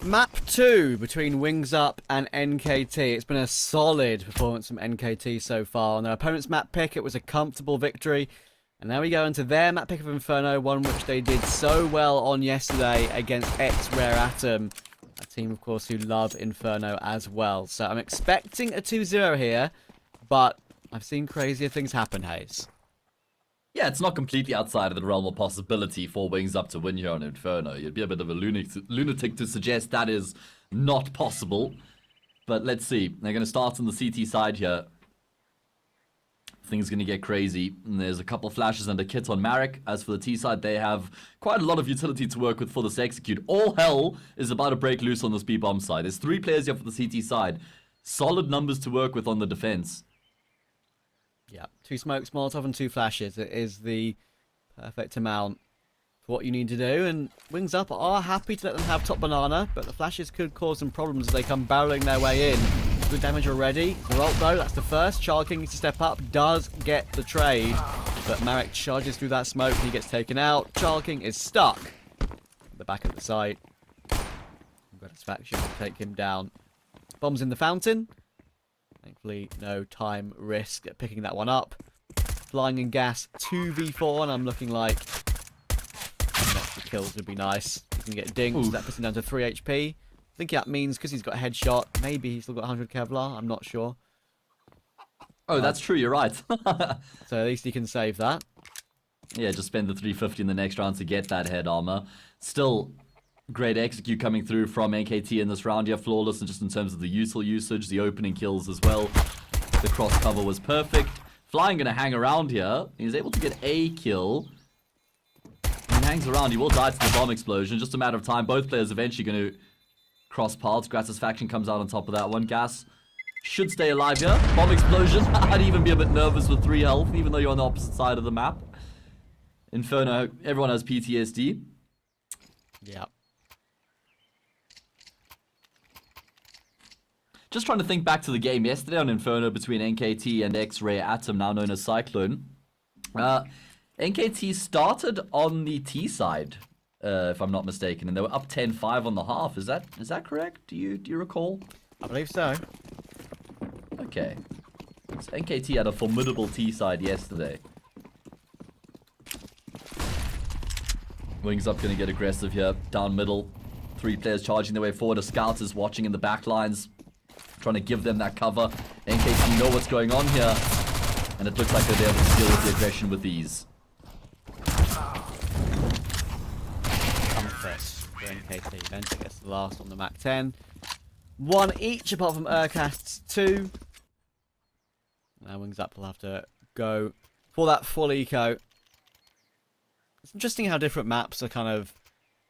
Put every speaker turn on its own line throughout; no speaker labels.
Map 2 between WingsUp and NKT. It's been a solid performance from NKT so far. On their opponent's map pick, it was a comfortable victory. And now we go into their map pick of Inferno, one which they did so well on yesterday against Rare Atom. A team, of course, who love Inferno as well. So I'm expecting a 2-0 here, but I've seen crazier things happen, Hayes.
Yeah, it's not completely outside of the realm of possibility for WingsUp to win here on Inferno. You'd be a bit of a lunatic to suggest that is not possible. But let's see. They're going to start on the CT side here. Things going to get crazy. And there's a couple of flashes and a kit on Marek. As for the T side, they have quite a lot of utility to work with for this execute. All hell is about to break loose on this B-bomb side. There's 3 players here for the CT side. Solid numbers to work with on the defense.
Yeah, 2 smokes, Molotov, and 2 flashes. It is the perfect amount for what you need to do. And WingsUp are happy to let them have top banana, but the flashes could cause some problems as they come barreling their way in. Good damage already. The ult though, that's the first. Child King needs to step up, does get the trade, but Marek charges through that smoke and he gets taken out. Child King is stuck at the back of the site. Satisfaction will take him down. Bombs in the fountain. Thankfully, no time risk at picking that one up. Flying in gas, 2v4, and I'm looking like extra kills would be nice. You can get dinked, that puts him down to 3 HP. I think that means because he's got a headshot, maybe he's still got 100 Kevlar, I'm not sure.
Oh, that's true, you're right.
So at least he can save that.
Yeah, just spend the 350 in the next round to get that head armor. Still, great execute coming through from NKT in this round here. Flawless and just in terms of the useful usage, the opening kills as well. The cross cover was perfect. Flying going to hang around here. He's able to get a kill. He hangs around. He will die to the bomb explosion. Just a matter of time. Both players eventually going to cross paths. Gratisfaction comes out on top of that one. Gas should stay alive here. Bomb explosion. I'd even be a bit nervous with 3 health, even though you're on the opposite side of the map. Inferno, everyone has PTSD.
Yeah.
Just trying to think back to the game yesterday on Inferno between NKT and Rare Atom, now known as Cyclone. NKT started on the T side, if I'm not mistaken, and they were up 10-5 on the half. Is that correct? Do you recall?
I believe so.
Okay. So NKT had a formidable T side yesterday. WingsUp going to get aggressive here, down middle. 3 players charging their way forward. A scout is watching in the back lines, trying to give them that cover. NKT know what's going on here, and it looks like they're able to deal with the aggression with ease.
Comfort for NKT. Venter gets the last on the Mac 10. 1 each, apart from Urcast's 2. Now WingsUp will have to go for that full eco. It's interesting how different maps are kind of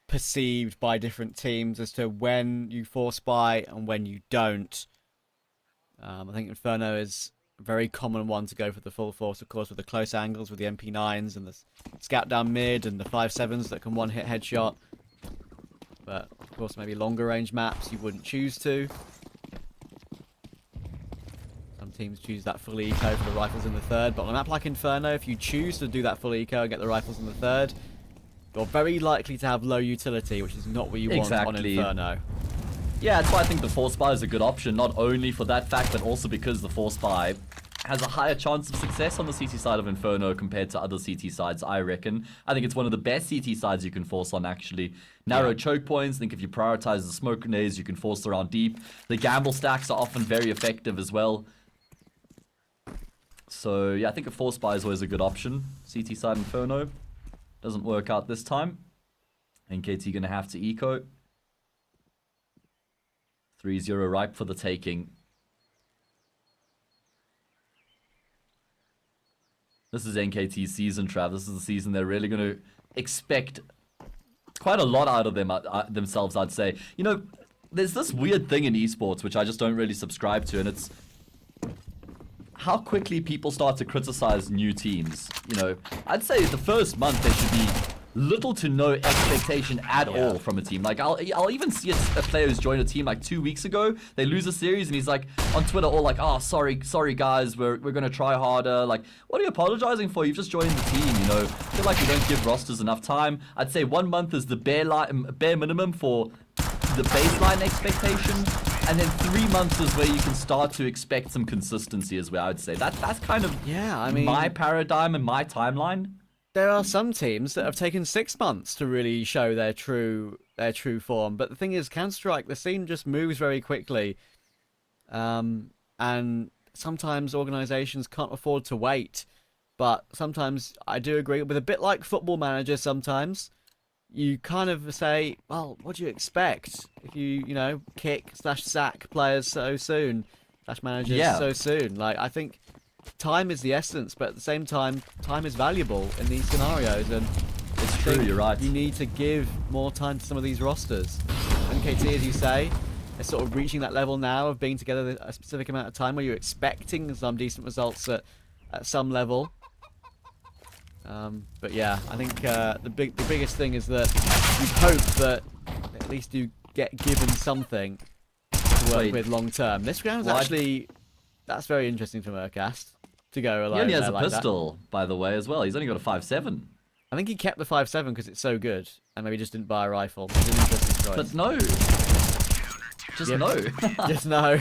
perceived by different teams as to when you force buy and when you don't. I think Inferno is a very common one to go for the full force, of course, with the close angles, with the MP9s and the scout down mid and the 5.7s that can one-hit headshot. But, of course, maybe longer range maps you wouldn't choose to. Some teams choose that full eco for the rifles in the 3rd, but on a map like Inferno, if you choose to do that full eco and get the rifles in the 3rd, you're very likely to have low utility, which is not what you want on Inferno.
Yeah, that's why I think the force buy is a good option, not only for that fact, but also because the force buy has a higher chance of success on the CT side of Inferno compared to other CT sides, I reckon. I think it's one of the best CT sides you can force on, actually. Narrow choke points. I think if you prioritize the smoke grenades, you can force around deep. The gamble stacks are often very effective as well. So, yeah, I think a force buy is always a good option. CT side Inferno. Doesn't work out this time. NKT going to have to eco. 3-0 ripe for the taking. This is NKT's season, Trav. This is the season they're really going to expect quite a lot out of themselves, I'd say. You know, there's this weird thing in esports which I just don't really subscribe to, and it's how quickly people start to criticize new teams. You know, I'd say the first month there should be little to no expectation at all from a team. Like, I'll even see a player who's joined a team like 2 weeks ago. They lose a series and he's like on Twitter all like, "Oh, sorry guys, we're gonna try harder." Like, what are you apologizing for? You've just joined the team, you know. I feel like you don't give rosters enough time. I'd say 1 month is the bare minimum for the baseline expectation, and then 3 months is where you can start to expect some consistency, is where I would say. That's kind of
Yeah, I mean,
my paradigm and my timeline.
there are some teams that have taken 6 months to really show their true form. But the thing is, Counter-Strike, the scene just moves very quickly. And sometimes organizations can't afford to wait. But sometimes I do agree with a bit like Football Manager sometimes. You kind of say, well, what do you expect if you kick/sack players so soon, /managers so soon? Like, I think time is the essence, but at the same time, time is valuable in these scenarios, and
It's true, you're right.
you need to give more time to some of these rosters. NKT, as you say, is sort of reaching that level now of being together a specific amount of time where you're expecting some decent results at some level. But yeah, I think the biggest thing is that you'd hope that at least you get given something to work with long term. This round is actually, that's very interesting from Urcast to go alone.
He only has a
like
pistol, by the way, as well. He's only got a 5.7.
I think he kept the 5.7 because it's so good, and maybe just didn't buy a rifle. It's an interesting choice.
But no. Just no.
Just no.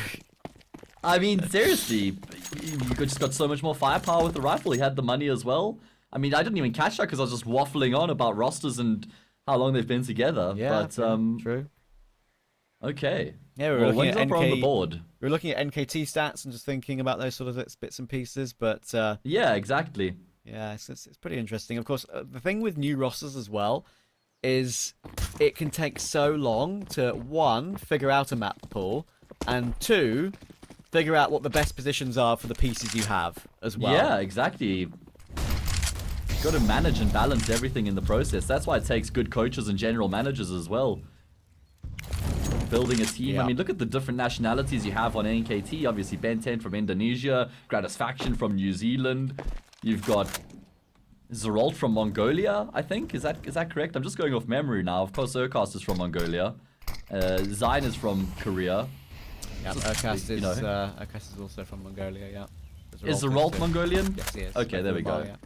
I mean, seriously, you just got so much more firepower with the rifle. He had the money as well. I mean, I didn't even catch that because I was just waffling on about rosters and how long they've been together.
Yeah,
but
true.
Okay.
Yeah, we were looking at
on the board.
We were looking at NKT stats and just thinking about those sort of bits and pieces, but
Yeah, exactly.
yeah, it's pretty interesting. Of course, the thing with new rosters as well is it can take so long to, one, figure out a map pool, and two, figure out what the best positions are for the pieces you have as well.
Yeah, exactly. You've got to manage and balance everything in the process. That's why it takes good coaches and general managers as well. Building a team.
Yeah.
I mean, look at the different nationalities you have on NKT. Obviously, Ben 10 from Indonesia, Gratisfaction from New Zealand. You've got Zerolt from Mongolia, I think. Is that correct? I'm just going off memory now. Of course, Urcast is from Mongolia. Zine is from Korea.
Yeah, Urcast is also from Mongolia, yeah.
Is Zerolt Mongolian?
Yes, he is.
Okay, there we go.
Yeah.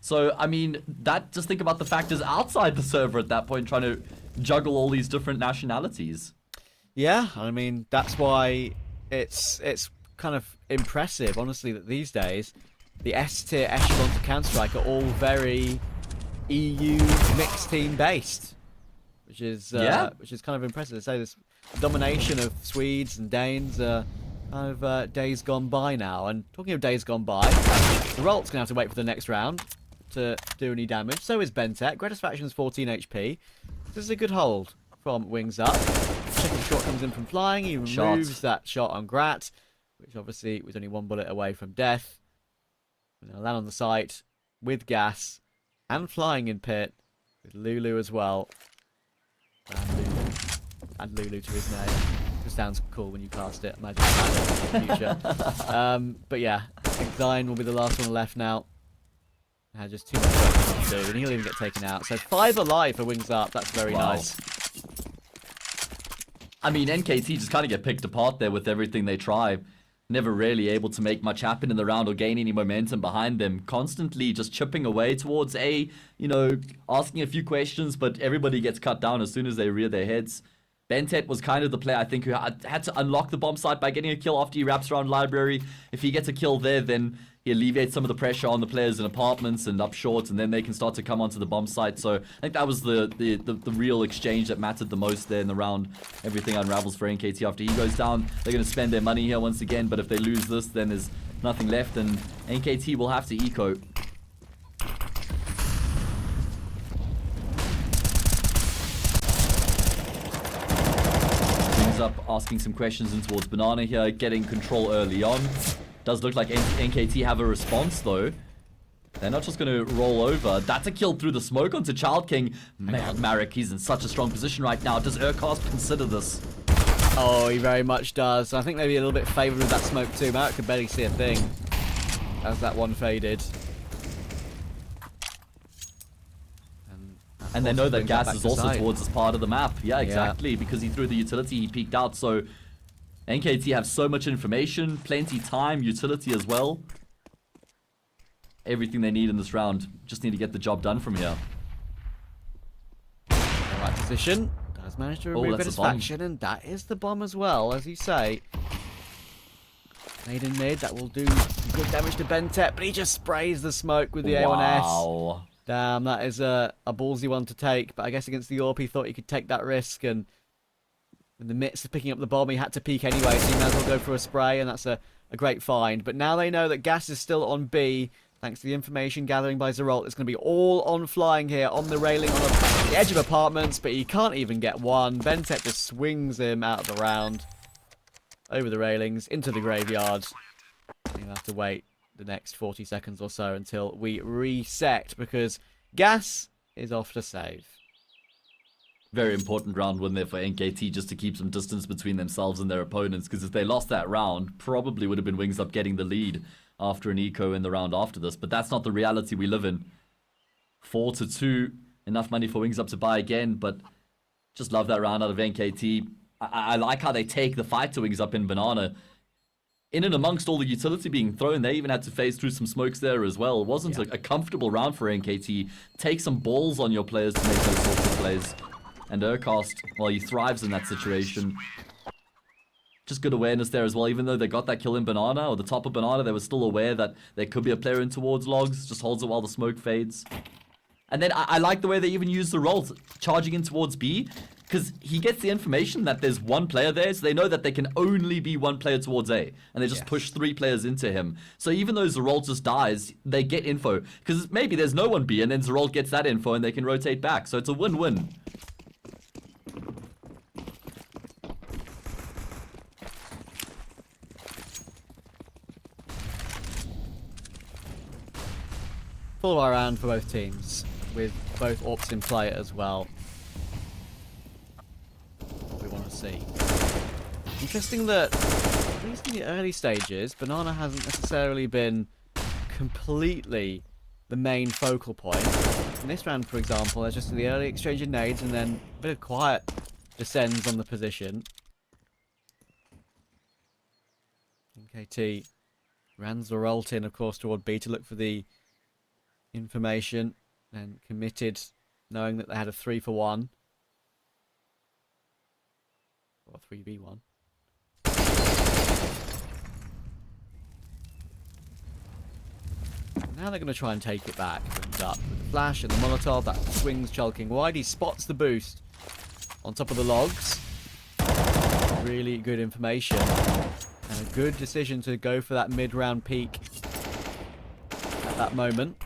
So, I mean, just think about the factors outside the server at that point, trying to juggle all these different nationalities.
Yeah, I mean, that's why it's kind of impressive, honestly, that these days the S-tier echelons of Counter-Strike are all very EU mixed team based, which is kind of impressive to say. This domination of Swedes and Danes kind of days gone by now. And talking of days gone by, the Rolt's gonna have to wait for the next round to do any damage. So is Bentek. Gratisfaction's 14 HP. This is a good hold from WingsUp. Second shot comes in from flying. He removes that shot on Grat, which obviously was only one bullet away from death. We're going to land on the site with gas and flying in pit with Lulu as well. And Lulu to his name. It sounds cool when you cast it. Imagine that in the future. But yeah, I think Zine will be the last one left now. Just too much work to do, and he'll even get taken out. So 5 alive for WingsUp. That's very nice.
I mean, NKT just kind of get picked apart there with everything they try. Never really able to make much happen in the round or gain any momentum behind them. Constantly just chipping away towards A, asking a few questions, but everybody gets cut down as soon as they rear their heads. Bentet was kind of the player, I think, who had to unlock the bomb site by getting a kill after he wraps around Library. If he gets a kill there, then he alleviates some of the pressure on the players in apartments and up short, and then they can start to come onto the bomb site. So I think that was the real exchange that mattered the most there in the round. Everything unravels for NKT after he goes down. They're going to spend their money here once again, but if they lose this, then there's nothing left, and NKT will have to eco. Up asking some questions in towards Banana here, getting control early on. Does look like NKT have a response though. They're not just going to roll over. That's a kill through the smoke onto Child King. Man, Marek, he's in such a strong position right now. Does Urcast consider this?
Oh, he very much does. I think maybe a little bit favoured with that smoke too. Marek could barely see a thing as that one faded.
And they know that gas is also towards this part of the map. Yeah, exactly. Because he threw the utility, he peeked out. So NKT have so much information, plenty time, utility as well. Everything they need in this round. Just need to get the job done from here.
Right position. Does manage to remove
that's
it as
a bomb.
faction, and that is the bomb as well, as you say. Made in mid, that will do some good damage to Bentep, but he just sprays the smoke with the A1S.
Wow.
Damn, that is a ballsy one to take, but I guess against the AWP he thought he could take that risk, and in the midst of picking up the bomb he had to peek anyway, so he might as well go for a spray, and that's a great find. But now they know that Gas is still on B, thanks to the information gathering by Zeralt. It's going to be all on flying here, on the railing, on the edge of apartments, but he can't even get one. Bentep just swings him out of the round, over the railings, into the graveyard. You'll have to wait the next 40 seconds or so until we reset, because Gas is off to save.
Very important round win there for NKT, just to keep some distance between themselves and their opponents, because if they lost that round, probably would have been WingsUp getting the lead after an eco in the round after this, but that's not the reality we live in. 4-2, enough money for WingsUp to buy again, but just love that round out of NKT. I like how they take the fight to WingsUp in Banana. In and amongst all the utility being thrown, they even had to phase through some smokes there as well. It wasn't a comfortable round for NKT. Take some balls on your players to make those sorts of plays. And Urcast, well, he thrives in that situation. Just good awareness there as well. Even though they got that kill in Banana, or the top of Banana, they were still aware that there could be a player in towards Logs. Just holds it while the smoke fades. And then I like the way they even use the rolls, charging in towards B, because he gets the information that there's one player there, so they know that there can only be one player towards A, and they just push 3 players into him. So even though Zeralt just dies, they get info, because maybe there's no one B, and then Zeralt gets that info, and they can rotate back. So it's a win-win.
Full round for both teams, with both AWPs in play as well. What we want to see. Interesting that, at least in the early stages, Banana hasn't necessarily been completely the main focal point. In this round, for example, there's just the early exchange of nades, and then a bit of quiet descends on the position. NKT ran Zeralt in, of course, toward B to look for the information, and committed knowing that they had a 3-for-1 or 3v1. Now they're going to try and take it back. Brings up with the flash and the Molotov, that swings Chulking wide. He spots the boost on top of the logs. Really good information and a good decision to go for that mid-round peak at that moment.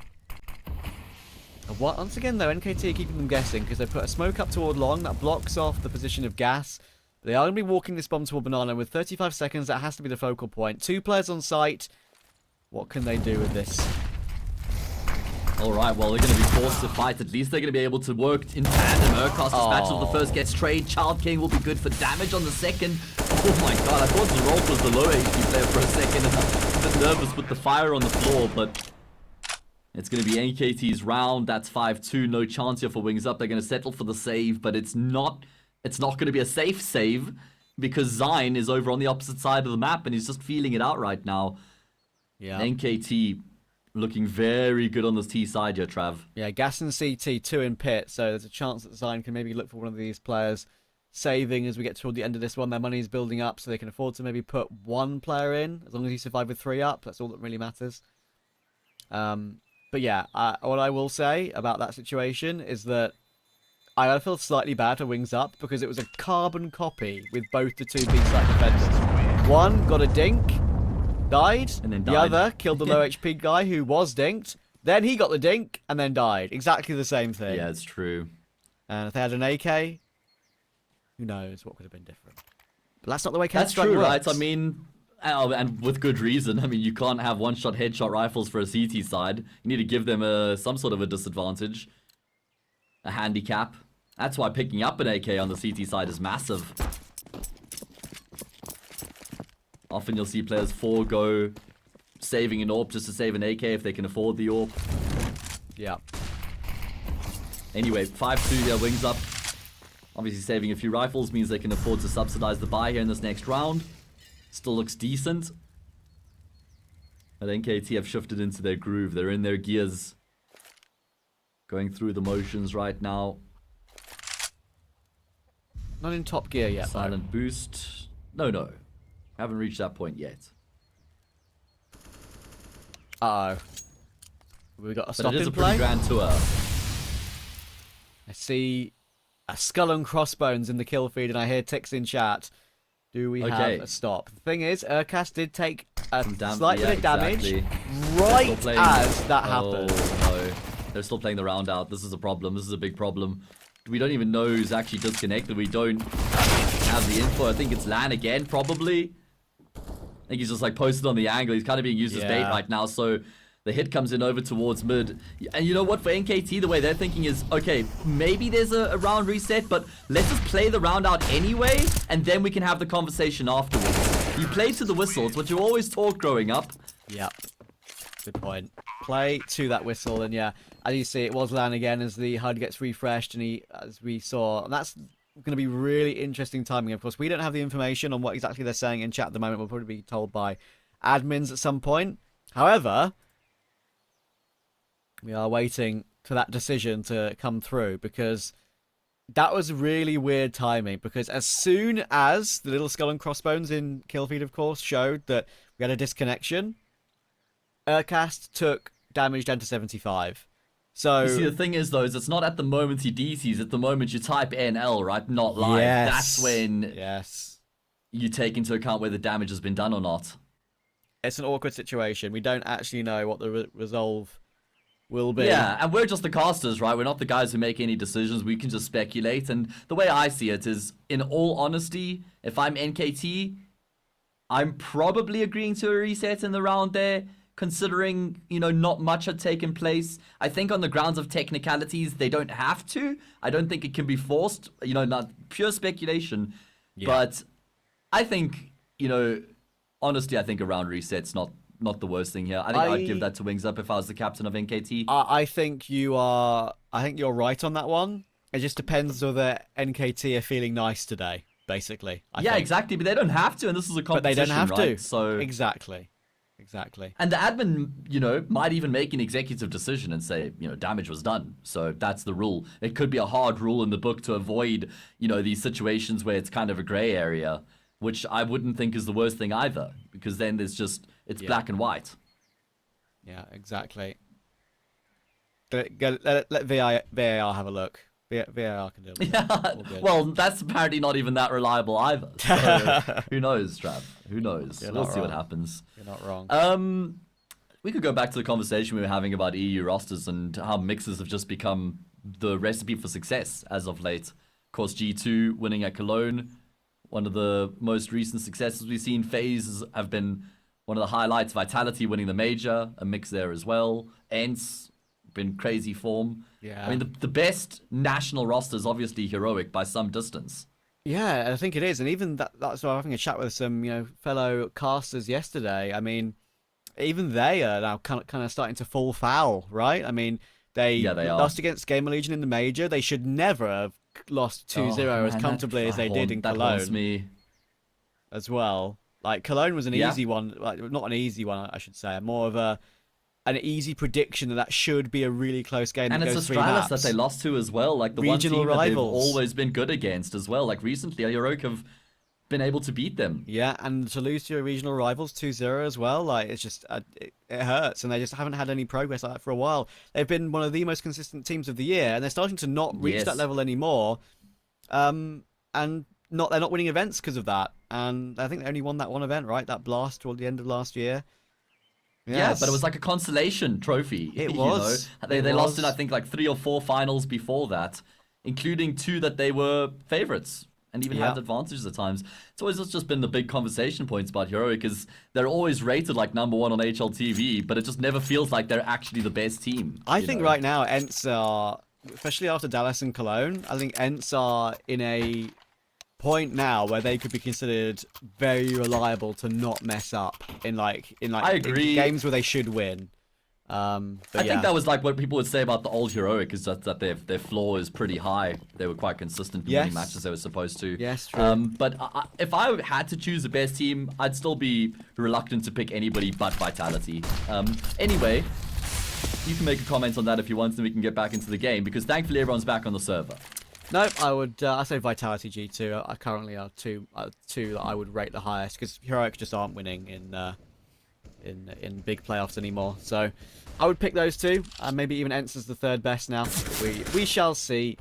Once again, though, NKT are keeping them guessing, because they put a smoke up toward long that blocks off the position of Gas. They are going to be walking this bomb toward Banana with 35 seconds. That has to be the focal point. 2 players on site. What can they do with this?
Alright, well, they're going to be forced to fight. At least they're going to be able to work in tandem. Urcast dispatches on the first, gets trade. Child King will be good for damage on the second. Oh my god, I thought Zeralt was the low HP player for a second, and I'm a bit nervous with the fire on the floor, but it's going to be NKT's round. That's 5-2. No chance here for WingsUp. They're going to settle for the save, but it's not going to be a safe save, because Zine is over on the opposite side of the map, and he's just feeling it out right now.
Yeah.
NKT looking very good on this T side here, Trav.
Yeah, Gas and CT, 2 in pit, so there's a chance that Zine can maybe look for one of these players saving as we get toward the end of this one. Their money is building up, so they can afford to maybe put 1 player in, as long as you survive with 3 up. That's all that really matters. But yeah, what I will say about that situation is that I feel slightly bad for WingsUp, because it was a carbon copy with both the 2 B-side defenders. One got a dink, died,
And then
the
died.
other killed the low HP guy who was dinked, then he got the dink, and then died. Exactly the same thing.
Yeah, it's true.
And if they had an AK, who knows what could have been different. But that's not the way
That's
Counter-Strike
true,
works.
right? I mean, and with good reason. I mean, you can't have one-shot headshot rifles for a CT side. You need to give them some sort of a disadvantage, a handicap. That's why picking up an AK on the CT side is massive. Often you'll see players forego saving an AWP just to save an AK if they can afford the AWP.
Yeah.
Anyway, 5-2 here, WingsUp. Obviously saving a few rifles means they can afford to subsidize the buy here in this next round. Still looks decent. But NKT have shifted into their groove. They're in their gears. Going through the motions right now.
Not in top gear yet, though.
Silent boost. No. Haven't reached that point yet.
Uh-oh. We got a
But
stop
it is
in
a pretty
play.
grand tour.
I see a skull and crossbones in the kill feed, and I hear ticks in chat. Do we have a stop? The thing is, Urkas did take a slight bit of damage right as that happened.
Oh, no. They're still playing the round out. This is a problem. This is a big problem. We don't even know who's actually disconnected. We don't have the info. I think it's Lan again, probably. I think he's just like posted on the angle. He's kind of being used as bait right now, so the hit comes in over towards mid. And you know what? For NKT, the way they're thinking is, okay, maybe there's a round reset, but let's just play the round out anyway, and then we can have the conversation afterwards. You play to the whistle. It's what you always taught growing up.
Yep. Good point. Play to that whistle, and yeah, as you see, it was Lan again as the HUD gets refreshed, and as we saw, and that's going to be really interesting timing. Of course, we don't have the information on what exactly they're saying in chat at the moment. We'll probably be told by admins at some point. However, we are waiting for that decision to come through, because that was really weird timing, because as soon as the little skull and crossbones in kill feed, of course, showed that we had a disconnection, Urcast took damage down to 75. So
You see, the thing is, though, is it's not at the moment he DCs. At the moment you type NL, right? Not live.
Yes.
That's when
yes,
you take into account whether damage has been done or not.
it's an awkward situation. We don't actually know what the resolve will be.
Yeah, and we're just the casters, right? We're not the guys who make any decisions. We can just speculate. And the way I see it is, in all honesty, if I'm NKT, I'm probably agreeing to a reset in the round there, considering, you know, not much had taken place. I think on the grounds of technicalities, they don't have to. I don't think it can be forced, you know, not pure speculation.
Yeah.
But I think, you know, honestly, I think a round reset's not the worst thing here. I think I'd give that to WingsUp if I was the captain of NKT.
I think you are. I think you're right on that one. It just depends whether NKT are feeling nice today, basically. I think.
Exactly, but they don't have to, and this is a competition,
But they don't have
right?
to.
So
Exactly.
And the admin, you know, might even make an executive decision and say, you know, damage was done. So that's the rule. It could be a hard rule in the book to avoid, you know, these situations where it's kind of a gray area, which I wouldn't think is the worst thing either, because then there's just, it's black and white.
Yeah, exactly. Let VAR have a look. VAR can do it.
Yeah, well, that's apparently not even that reliable either. So who knows, Trav? Who knows? We'll see what happens.
You're not wrong.
We could go back to the conversation we were having about EU rosters and how mixes have just become the recipe for success as of late. Of course, G2 winning at Cologne, one of the most recent successes we've seen. FaZe have been one of the highlights. Vitality winning the major, a mix there as well. ENCE, been crazy form.
Yeah.
I mean, the best national roster is obviously Heroic by some distance.
Yeah, I think it is, and even that's why I was having a chat with some, you know, fellow casters yesterday. I mean, even they are now kind of starting to fall foul, right? I mean, they
are.
lost against Gamer Legion in the major. They should never have lost 2-0 as comfortably as they did in
That haunts
Cologne
me.
as well. Like, Cologne was an easy one, like not an easy one, I should say, more of an easy prediction that should be a really close game.
And
that
it's
goes 3
Astralis
maps.
that they lost to as well. Like the
Regional
one team that they've
rivals.
always been good against as well. Like recently, Heroic have been able to beat them.
Yeah, and to lose to your regional rivals 2-0 as well, like it's just it hurts, and they just haven't had any progress like that for a while. They've been one of the most consistent teams of the year, and they're starting to not reach that level anymore. And they're not winning events because of that. And I think they only won that one event, right? That blast toward the end of last year. Yes.
Yeah, but it was like a consolation trophy.
It
you
was.
know? They lost in, I think, like 3 or 4 finals before that, including 2 that they were favorites and even had advantages at times. It's always just been the big conversation points about Heroic, because they're always rated like number 1 on HLTV, but it just never feels like they're actually the best team.
I think right now ENCE are, especially after Dallas and Cologne, I think ENCE are in a point now where they could be considered very reliable to not mess up in I agree. In games where they should win. I
think that was like what people would say about the old Heroic, is that their floor is pretty high. They were quite consistent in winning matches they were supposed to.
Yes, true.
But if I had to choose the best team, I'd still be reluctant to pick anybody but Vitality. Anyway, you can make a comment on that if you want, and we can get back into the game, because thankfully everyone's back on the server.
Nope, I say Vitality G2. I currently are two that I would rate the highest because Heroic just aren't winning in big playoffs anymore. So I would pick those two, and maybe even Ence's the third best now. We shall see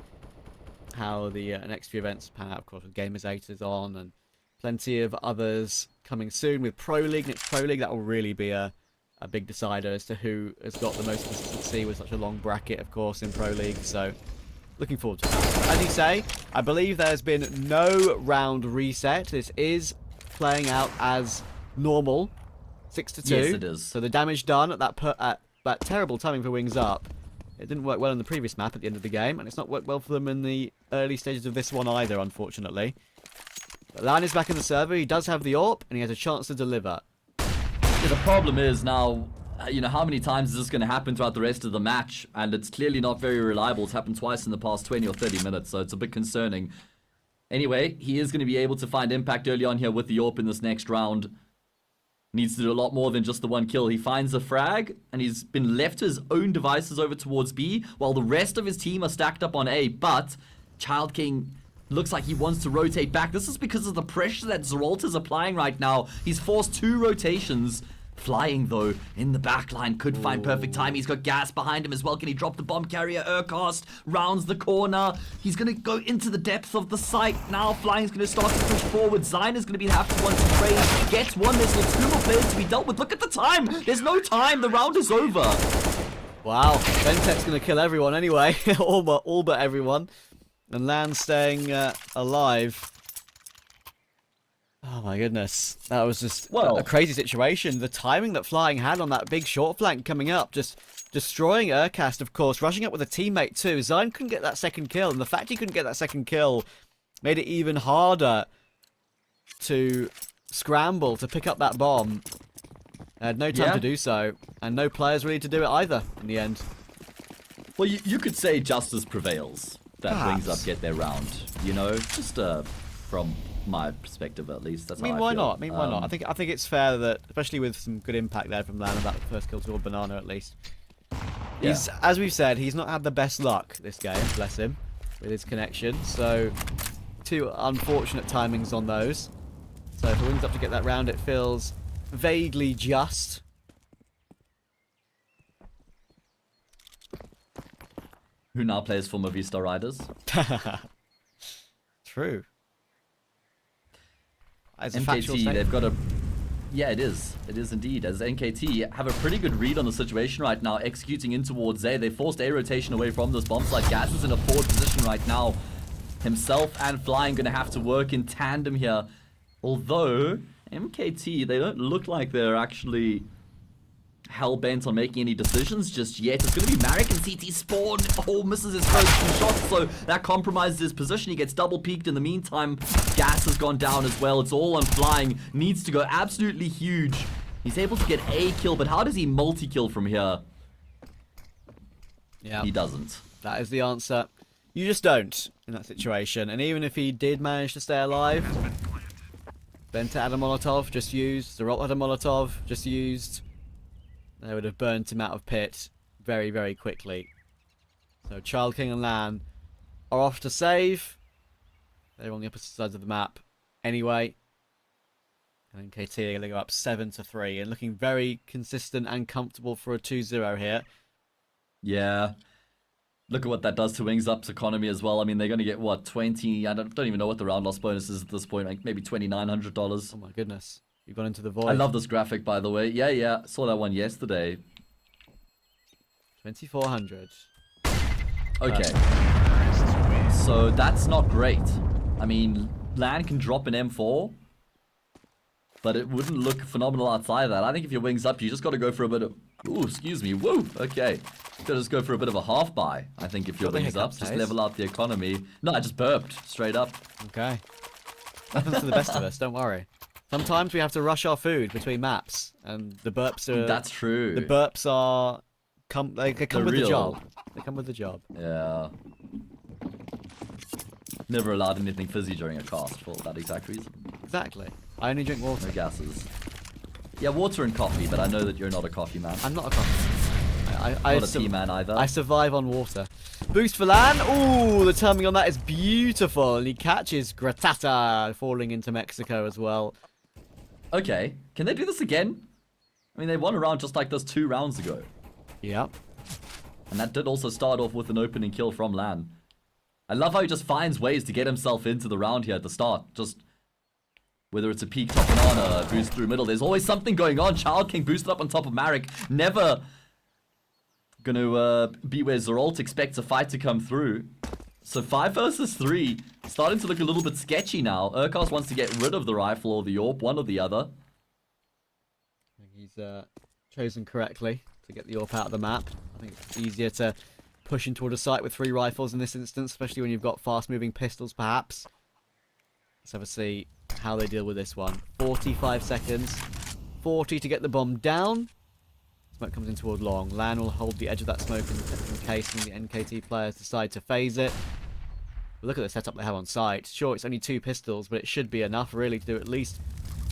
how the next few events pan out. Of course, with Gamers 8 is on, and plenty of others coming soon with Pro League. Next Pro League, that will really be a big decider as to who has got the most consistency with such a long bracket, of course, in Pro League. So looking forward to that. As you say, I believe there's been no round reset. This is playing out as normal. 6-2.
Yes, it is.
So the damage done at that terrible timing for WingsUp. It didn't work well in the previous map at the end of the game, and it's not worked well for them in the early stages of this one either, unfortunately. But Lan is back in the server. He does have the AWP, and he has a chance to deliver.
Yeah, the problem is now, how many times is this going to happen throughout the rest of the match? And it's clearly not very reliable. It's happened twice in the past 20 or 30 minutes, so it's a bit concerning. Anyway, he is going to be able to find impact early on here with the AWP in this next round. Needs to do a lot more than just the one kill. He finds a frag, and he's been left to his own devices over towards B, while the rest of his team are stacked up on A. But Child King looks like he wants to rotate back. This is because of the pressure that Zeralta's applying right now. He's forced 2 rotations. Flying, though, in the back line. Could find perfect time. He's got gas behind him as well. Can he drop the bomb carrier? Urcast rounds the corner. He's going to go into the depths of the site. Now Flying's going to start to push forward. Zyne is going to be the happy one to trade. Gets one. There's still 2 more players to be dealt with. Look at the time. There's no time. The round is over.
Wow. Ventek's going to kill everyone anyway. all but everyone. And Lan staying alive. Oh my goodness, that was just a crazy situation. The timing that Flying had on that big short flank coming up, just destroying Urcast, of course, rushing up with a teammate too. Zyne couldn't get that second kill, and the fact he couldn't get that second kill made it even harder to scramble to pick up that bomb. Had no time to do so, and no players really to do it either in the end.
Well, you could say justice prevails. That WingsUp get their round, just from my perspective at least. That's how I feel.
Why not? Why not? I think it's fair that, especially with some good impact there from Lan, about the first kill to a banana at least.
Yeah.
As we've said, he's not had the best luck this game, bless him, with his connection. So 2 unfortunate timings on those. So for WingsUp to get that round, it feels vaguely just.
Who now plays for Movistar Riders?
True. As a
NKT, they've got a... Yeah, it is. It is indeed. As NKT have a pretty good read on the situation right now, executing in towards A. They forced A rotation away from this bomb site. Gas is in a forward position right now. Himself and Flying going to have to work in tandem here. Although, MKT, they don't look like they're actually hell-bent on making any decisions just yet. It's going to be Marek and CT Spawn. Oh, misses his first 2 shots, so that compromises his position. He gets double peaked in the meantime. Gas has gone down as well. It's all on Flying. Needs to go absolutely huge. He's able to get a kill, but how does he multi-kill from here?
Yeah,
he doesn't.
That is the answer. You just don't in that situation. And even if he did manage to stay alive, Benta had a Molotov, just used. Zeralt had a Molotov, just used. They would have burnt him out of pit very, very quickly. So Child King and Lan are off to save. They're on the opposite sides of the map anyway. And NKT are going to go up 7-3 and looking very consistent and comfortable for a 2-0 here.
Yeah. Look at what that does to WingsUp's economy as well. I mean, they're going to get, what, 20... I don't even know what the round loss bonus is at this point. Like maybe $2,900.
Oh my goodness. You've gone into the void.
I love this graphic, by the way. Yeah. Saw that one yesterday.
2,400.
Okay. So that's not great. I mean, Lan can drop an M4, but it wouldn't look phenomenal outside of that. I think if you're WingsUp, you just got to go for a bit of... Ooh, excuse me. Woo! Okay. You got to just go for a bit of a half buy, I think, if you're WingsUp. Just level out the economy. No, I just burped. Straight up.
Okay. Happens to the best of us, don't worry. Sometimes we have to rush our food between maps, and the burps are...
That's true.
The burps are... They come with the job. They come with the job.
Yeah. Never allowed anything fizzy during a cast for that exact reason.
Exactly. I only drink water.
No gases. Yeah, water and coffee, but I know that you're not a coffee man.
I'm not a coffee man.
Not a tea man either.
I survive on water. Boost for Lan. Ooh, the timing on that is beautiful. And he catches Gratata falling into Mexico as well.
Okay, can they do this again? I mean, they won a round just like this 2 rounds ago.
Yep.
And that did also start off with an opening kill from Lan. I love how he just finds ways to get himself into the round here at the start. Just, whether it's a peek top banana, boost through middle, there's always something going on. Child King boosted up on top of Marek. Never gonna be where Zeralt expects a fight to come through. So 5 versus 3, starting to look a little bit sketchy now. Urkos wants to get rid of the rifle or the AWP, one or the other.
I think he's chosen correctly to get the AWP out of the map. I think it's easier to push in toward a site with 3 rifles in this instance, especially when you've got fast-moving pistols, perhaps. Let's have a see how they deal with this one. 45 seconds. 40 to get the bomb down. Smoke comes in toward long. Lan will hold the edge of that smoke in case the NKT players decide to phase it. But look at the setup they have on site. Sure, it's only 2 pistols, but it should be enough, really, to do at least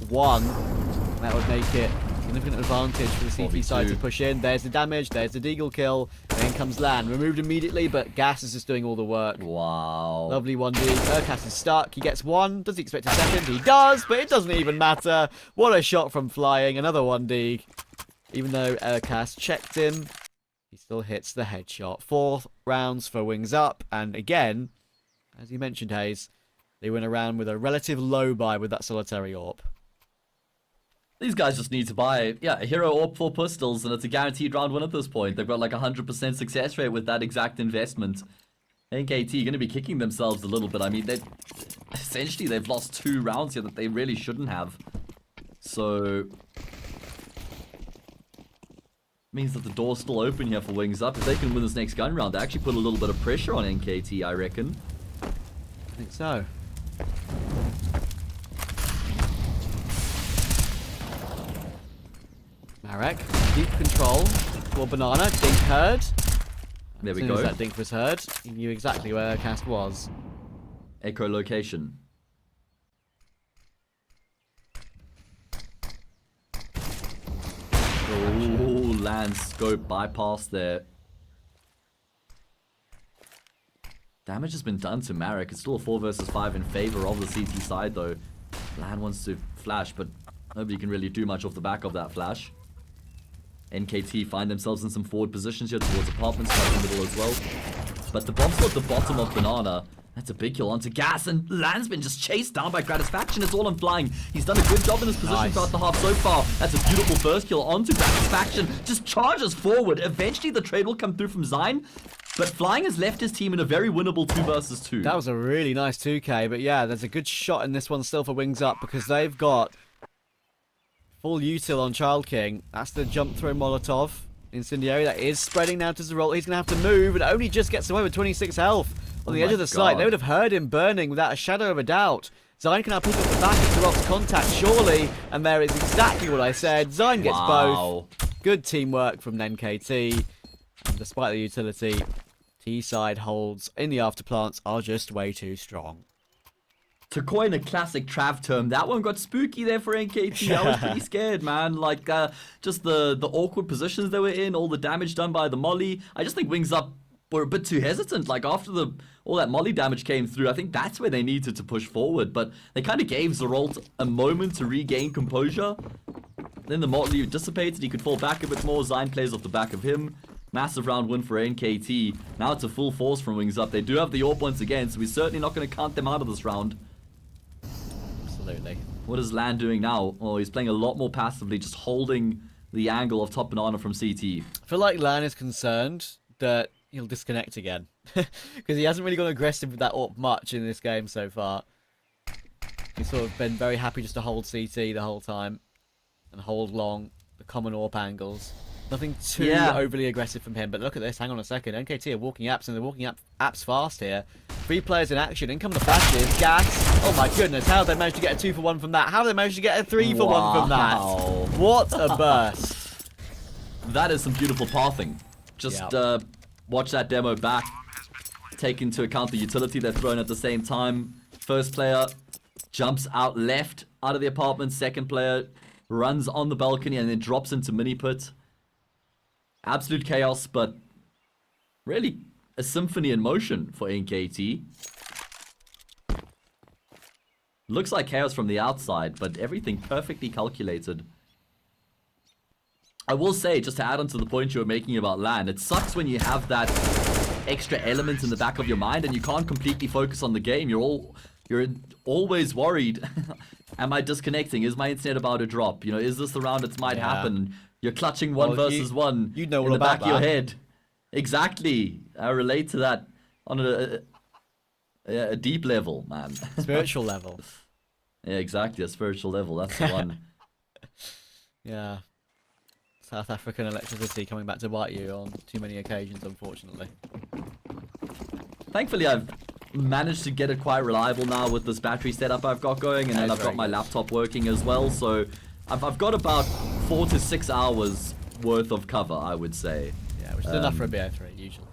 1. That would make it a significant advantage for the CT side to push in. There's the damage, there's the deagle kill, and in comes Lan. Removed immediately, but Gas is just doing all the work.
Wow.
Lovely 1D. Urkas is stuck. He gets 1. Does he expect a second? He does, but it doesn't even matter. What a shot from flying. Another 1D. Even though Urkas checked him, he still hits the headshot. 4 rounds for WingsUp, and again, as you mentioned, Hayes, they win a round with a relative low buy with that solitary AWP.
These guys just need to buy, a hero AWP 4 pistols, and it's a guaranteed round win at this point. They've got like 100% success rate with that exact investment. NKT going to be kicking themselves a little bit. I mean, essentially they've lost 2 rounds here that they really shouldn't have. So means that the door's still open here for WingsUp. If they can win this next gun round, they actually put a little bit of pressure on NKT, I reckon.
I think so. Marek, deep control for Banana. Dink heard.
There we
As
go.
soon as that dink was heard, he knew exactly where Cast was.
Echo location. Oh, land scope bypass there. Damage has been done to Marek. It's still a 4 versus 5 in favor of the CT side though. Lan wants to flash, but nobody can really do much off the back of that flash. NKT find themselves in some forward positions here towards apartments, right in the middle as well. But the bomb's still at the bottom of Banana. That's a big kill onto Gas, and Lan's been just chased down by Gratisfaction. It's all on flying. He's done a good job in his position throughout the half so far. That's a beautiful first kill onto Gratisfaction. Just charges forward. Eventually the trade will come through from Zyne, but Flying has left his team in a very winnable 2 versus 2.
That was a really nice 2K, but yeah, there's a good shot in this one still for WingsUp because they've got full util on Child King. That's the jump throw Molotov. Incendiary that is spreading now to Zeralt. He's going to have to move and only just gets away with 26 health on the edge of the site. They would have heard him burning without a shadow of a doubt. Zyne can now pick up the back of Zeralt's contact, surely. And there is exactly what I said. Zyne gets both. Good teamwork from NKT. And despite the utility, T-side holds in the afterplants are just way too strong.
To coin a classic Trav term, that one got spooky there for NKT. I was pretty scared, man. Like, just the awkward positions they were in, all the damage done by the molly. I just think WingsUp were a bit too hesitant. Like, after all that molly damage came through, I think that's where they needed to push forward. But they kind of gave Zeralt a moment to regain composure. Then the molly dissipated. He could fall back a bit more. Zyne plays off the back of him. Massive round win for NKT. Now it's a full force from WingsUp. They do have the AWP once again, so we're certainly not going to count them out of this round.
Absolutely.
What is Lan doing now? Oh, he's playing a lot more passively, just holding the angle of top banana from CT.
I feel like Lan is concerned that he'll disconnect again. Because he hasn't really gone aggressive with that AWP much in this game so far. He's sort of been very happy just to hold CT the whole time. And hold long the common AWP angles. Nothing too overly aggressive from him, but look at this. Hang on a second. NKT are walking apps, and they're walking apps fast here. 3 players in action. In come the flashes. Gas. Oh my goodness. How have they managed to get a 2 for 1 from that? How have they managed to get a 3 for 1 from that? What a burst.
That is some beautiful pathing. Just watch that demo back. Take into account the utility they're thrown at the same time. First player jumps out left out of the apartment. Second player runs on the balcony and then drops into mini pit. Absolute chaos, but really a symphony in motion for NKT. Looks like chaos from the outside, but everything perfectly calculated. I will say, just to add on to the point you were making about LAN, it sucks when you have that extra element in the back of your mind and you can't completely focus on the game. You're always worried. Am I disconnecting? Is my internet about to drop? You know, is this the round it might happen? You're clutching one versus one
you know
in
all
the back
about
of your
that.
head. Exactly. I relate to that on a deep level, man.
Spiritual level.
Yeah, exactly. A spiritual level. That's the one.
Yeah. South African electricity coming back to bite you on too many occasions, unfortunately.
Thankfully, I've managed to get it quite reliable now with this battery setup I've got going, and then I've got my laptop working as well. So I've got about 4 to 6 hours worth of cover, I would say.
Yeah, which is enough for a BO3 usually.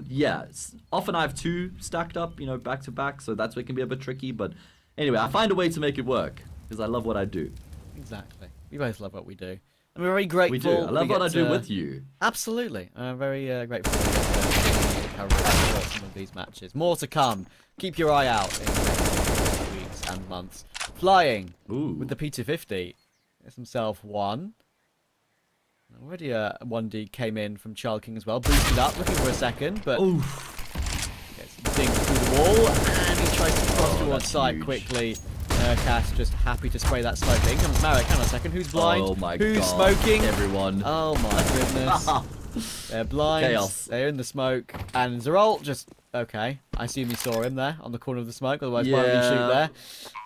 Yeah, often I have 2 stacked up, you know, back to back, so that's where it can be a bit tricky. But anyway, I find a way to make it work because I love what I do.
Exactly. We both love what we do. And we're very grateful.
We do. I love what I do with you.
Absolutely. Very grateful to cover some of these matches. More to come. Keep your eye out in the next weeks and months. Flying with the P250. Gets himself one. Already a 1D came in from Child King as well. Boosted up, looking for a second, but gets dinged through the wall, and he tries to cross towards site quickly. Cass just happy to spray that smoke. In comes Marek. Hang on a second. Who's blind?
Oh my
Who's
God,
smoking?
everyone.
Oh my goodness. They're blind.
Chaos.
They're in the smoke. And Zerolt just... Okay. I assume he saw him there on the corner of the smoke. Otherwise, why would he shoot there?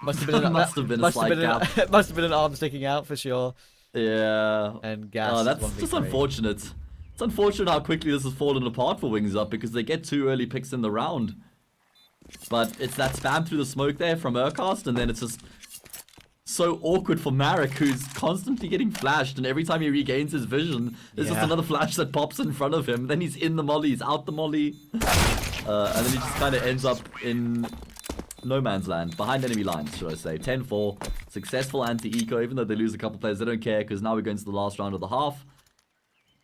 Must have been,
must have been a slight gap.
Must have been an arm sticking out for sure.
Yeah.
And Gas.
Oh, that's just unfortunate. It's unfortunate how quickly this has fallen apart for WingsUp because they get 2 early picks in the round. But it's that spam through the smoke there from Urcast, and then it's just so awkward for Marek, who's constantly getting flashed, and every time he regains his vision, there's just another flash that pops in front of him. Then he's in the molly, he's out the molly, and then he just kind of ends up in no man's land, behind enemy lines, should I say. 10-4, successful anti-eco, even though they lose a couple players, they don't care, because now we're going to the last round of the half.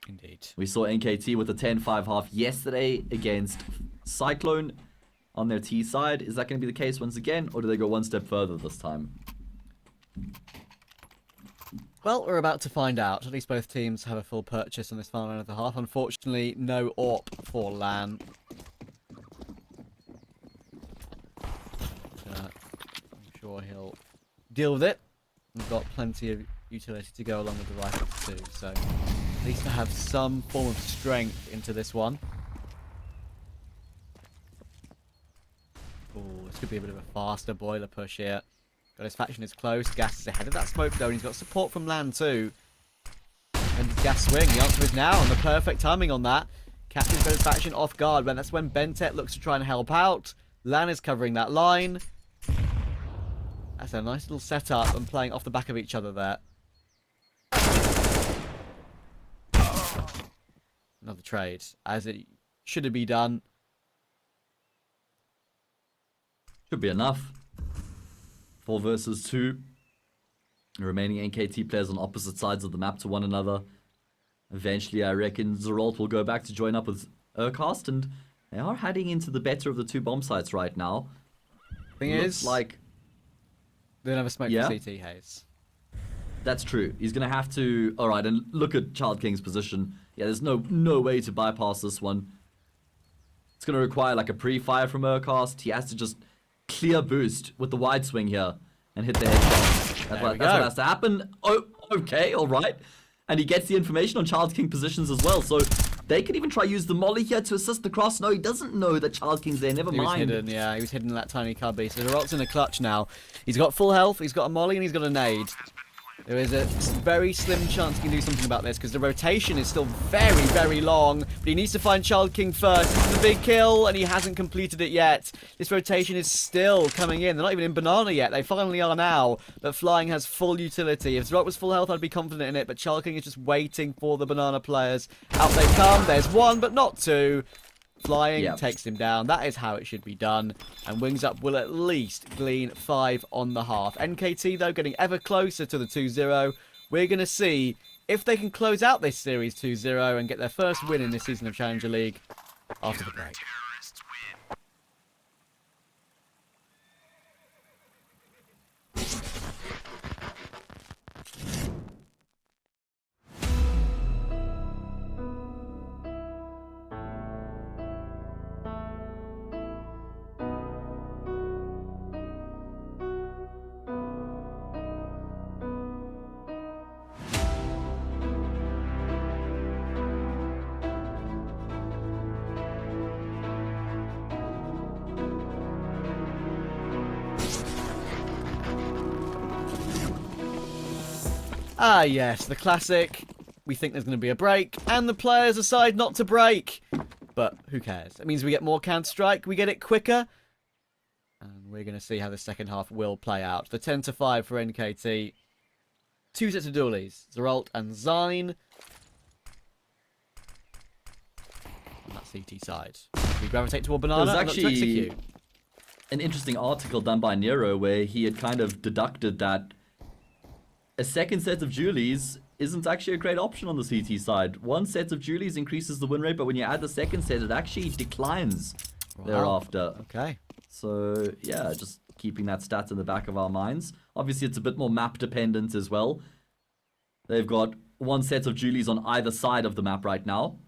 Indeed.
We saw NKT with a 10-5 half yesterday against Cyclone on their T side. Is that going to be the case once again, or do they go one step further this time?
Well, we're about to find out. At least both teams have a full purchase on this final round of the half. Unfortunately, no AWP for LAN. I'm sure he'll deal with it. We've got plenty of utility to go along with the rifles too, so at least to have some form of strength into this one. Oh, this could be a bit of a faster boiler push here. Got his faction is close. Gas is ahead of that smoke though, and he's got support from LAN too. And Gas swing. The answer is now, and the perfect timing on that. Catching his faction off guard. When that's when Bentet looks to try and help out. LAN is covering that line. That's a nice little setup and playing off the back of each other there. Another trade, as it should be done.
Should be enough. 4 versus 2. The remaining NKT players on opposite sides of the map to one another. Eventually, I reckon Zerolt will go back to join up with Urcast, and they are heading into the better of the 2 bomb sites right now.
Thing is,
like
they don't have a smoke for CT, Hayes.
That's true. He's going to have to... Alright, and look at Child King's position. Yeah, there's no way to bypass this one. It's going to require like a pre-fire from Urcast. He has to just clear boost with the wide swing here and hit the headshot. That's what has to happen. Oh, okay, alright. And he gets the information on Child King positions as well, so they could even try use the molly here to assist the cross. No, he doesn't know that Child King's there, never mind.
He was hidden, yeah, he was hidden in that tiny cubby. So Zerolt's in the clutch now. He's got full health, he's got a molly, and he's got a nade. There is a very slim chance he can do something about this because the rotation is still very, very long. But he needs to find Child King first. This is the big kill, and he hasn't completed it yet. This rotation is still coming in. They're not even in banana yet. They finally are now. But flying has full utility. If Zrot was full health, I'd be confident in it. But Child King is just waiting for the banana players. Out they come. There's one, but not two. Flying takes him down. That is how it should be done. And WingsUp will at least glean 5 on the half. NKT, though, getting ever closer to the 2-0. We're going to see if they can close out this series 2-0 and get their first win in this season of Challenger League. after the break. Ah, yes, the classic. We think there's going to be a break, and the players decide not to break. But who cares? It means we get more Counter-Strike, we get it quicker. And we're going to see how the second half will play out. The 10-5 for NKT. 2 sets of dualies. Zeralt and Zine. On that CT side. We gravitate toward Banana
There's
and look to
actually
execute.
an interesting article done by Nero where he had kind of deducted that a second set of Julies isn't actually a great option on the CT side. One set of Julies increases the win rate, but when you add the second set, it actually declines thereafter.
Okay.
So, yeah, just keeping that stat in the back of our minds. Obviously, it's a bit more map dependent as well. They've got one set of Julies on either side of the map right now.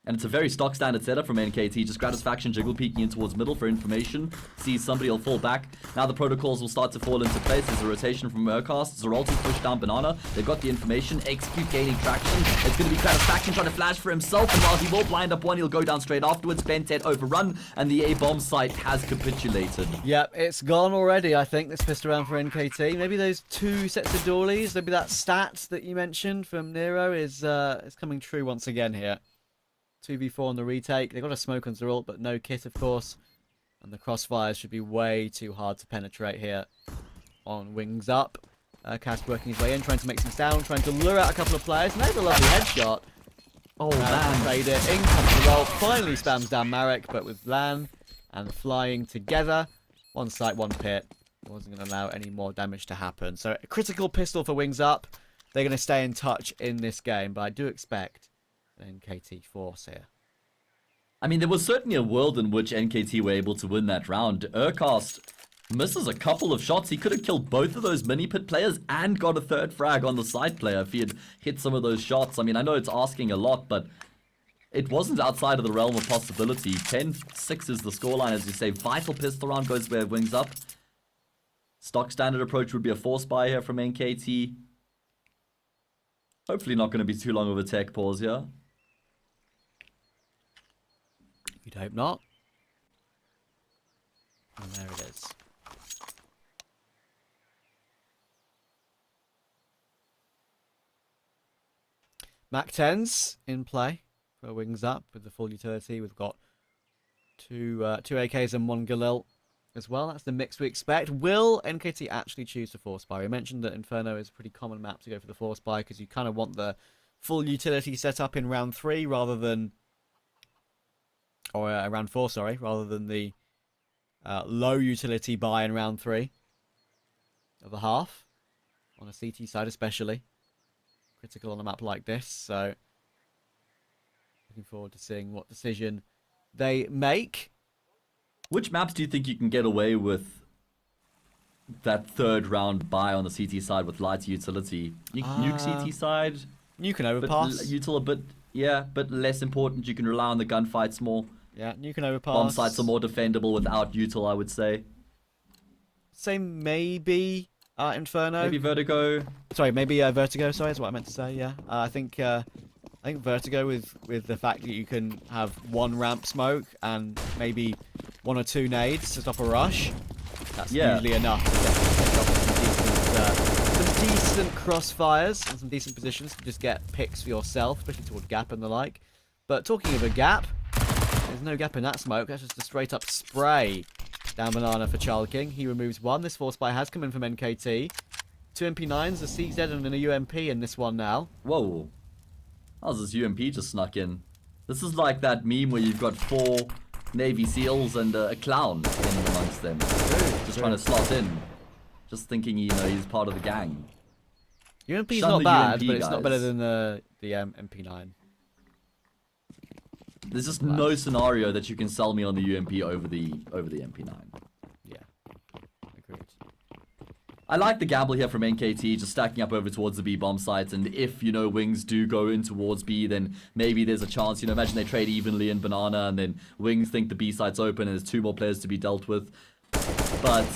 And it's a very stock standard setup from NKT. Just Gratisfaction jiggle peeking in towards middle for information. Sees somebody will fall back. Now the protocols will start to fall into place. There's a rotation from Urcast. Zeralt will push down Banana. They've got the information. Execute gaining traction. It's going to be Gratisfaction trying to flash for himself. And while he will blind up one, he'll go down straight afterwards. Bentet overrun. And the A-bomb site has capitulated.
Yep, it's gone already, I think, this pissed around for NKT. Maybe those 2 sets of dualies, maybe that stat that you mentioned from Nero is coming true once again here. 2v4 on the retake. They got a smoke on Zeralt, but no kit, of course. And the crossfires should be way too hard to penetrate here on WingsUp. Cass working his way in, trying to make some sound, trying to lure out a couple of players. And there's a lovely headshot.
Oh, man.
Played it. In comes Zeralt. Finally spams down Marek, but with Lan and flying together. One site, one pit. It wasn't going to allow any more damage to happen. So a critical pistol for WingsUp. They're going to stay in touch in this game, but I do expect NKT force here.
I mean, there was certainly a world in which NKT were able to win that round. Urcast misses a couple of shots. He could have killed both of those mini-pit players and got a third frag on the side player if he had hit some of those shots. I mean, I know it's asking a lot, but it wasn't outside of the realm of possibility. 10-6 is the scoreline, as you say. Vital pistol round goes where WingsUp. Stock standard approach would be a force buy here from NKT. Hopefully not going to be too long of a tech pause here.
You'd hope not. And there it is. Mac 10s in play for WingsUp with the full utility. We've got two AKs and 1 Galil as well. That's the mix we expect. Will NKT actually choose the force buy? We mentioned that Inferno is a pretty common map to go for the force buy because you kind of want the full utility set up in round 3 rather than... Or round 4, sorry, rather than the low utility buy in round 3 of the half. On a CT side especially. Critical on a map like this, so looking forward to seeing what decision they make.
Which maps do you think you can get away with that third round buy on the CT side with light utility? Nuke CT side?
You can overpass.
Util a bit, yeah, but less important. You can rely on the gunfights more.
Yeah, you can overpass.
Bomb sites are more defendable without util, I would say.
Say maybe Inferno.
Maybe Vertigo.
Sorry, maybe Vertigo. Sorry, is what I meant to say. Yeah, I think Vertigo with the fact that you can have 1 ramp smoke and maybe 1 or 2 nades to stop a rush. That's usually enough to get off some decent crossfires and some decent positions to just get picks for yourself, especially toward gap and the like. But talking of a gap, there's no gap in that smoke. That's just a straight up spray down Banana for Child King. He removes 1. This force buy has come in from NKT. 2 MP9s, a CZ and a UMP in this one now.
Whoa. How's this UMP just snuck in? This is like that meme where you've got 4 Navy SEALs and a clown in amongst them. Just trying to slot in. Just thinking, you know, he's part of the gang.
UMP's not bad, but it's not better than the MP9.
There's just no scenario that you can sell me on the UMP over the MP9.
Yeah, agreed.
I like the gamble here from NKT, just stacking up over towards the B bomb sites, and if, you know, Wings do go in towards B, then maybe there's a chance, you know, imagine they trade evenly in Banana, and then Wings think the B site's open, and there's 2 more players to be dealt with. But,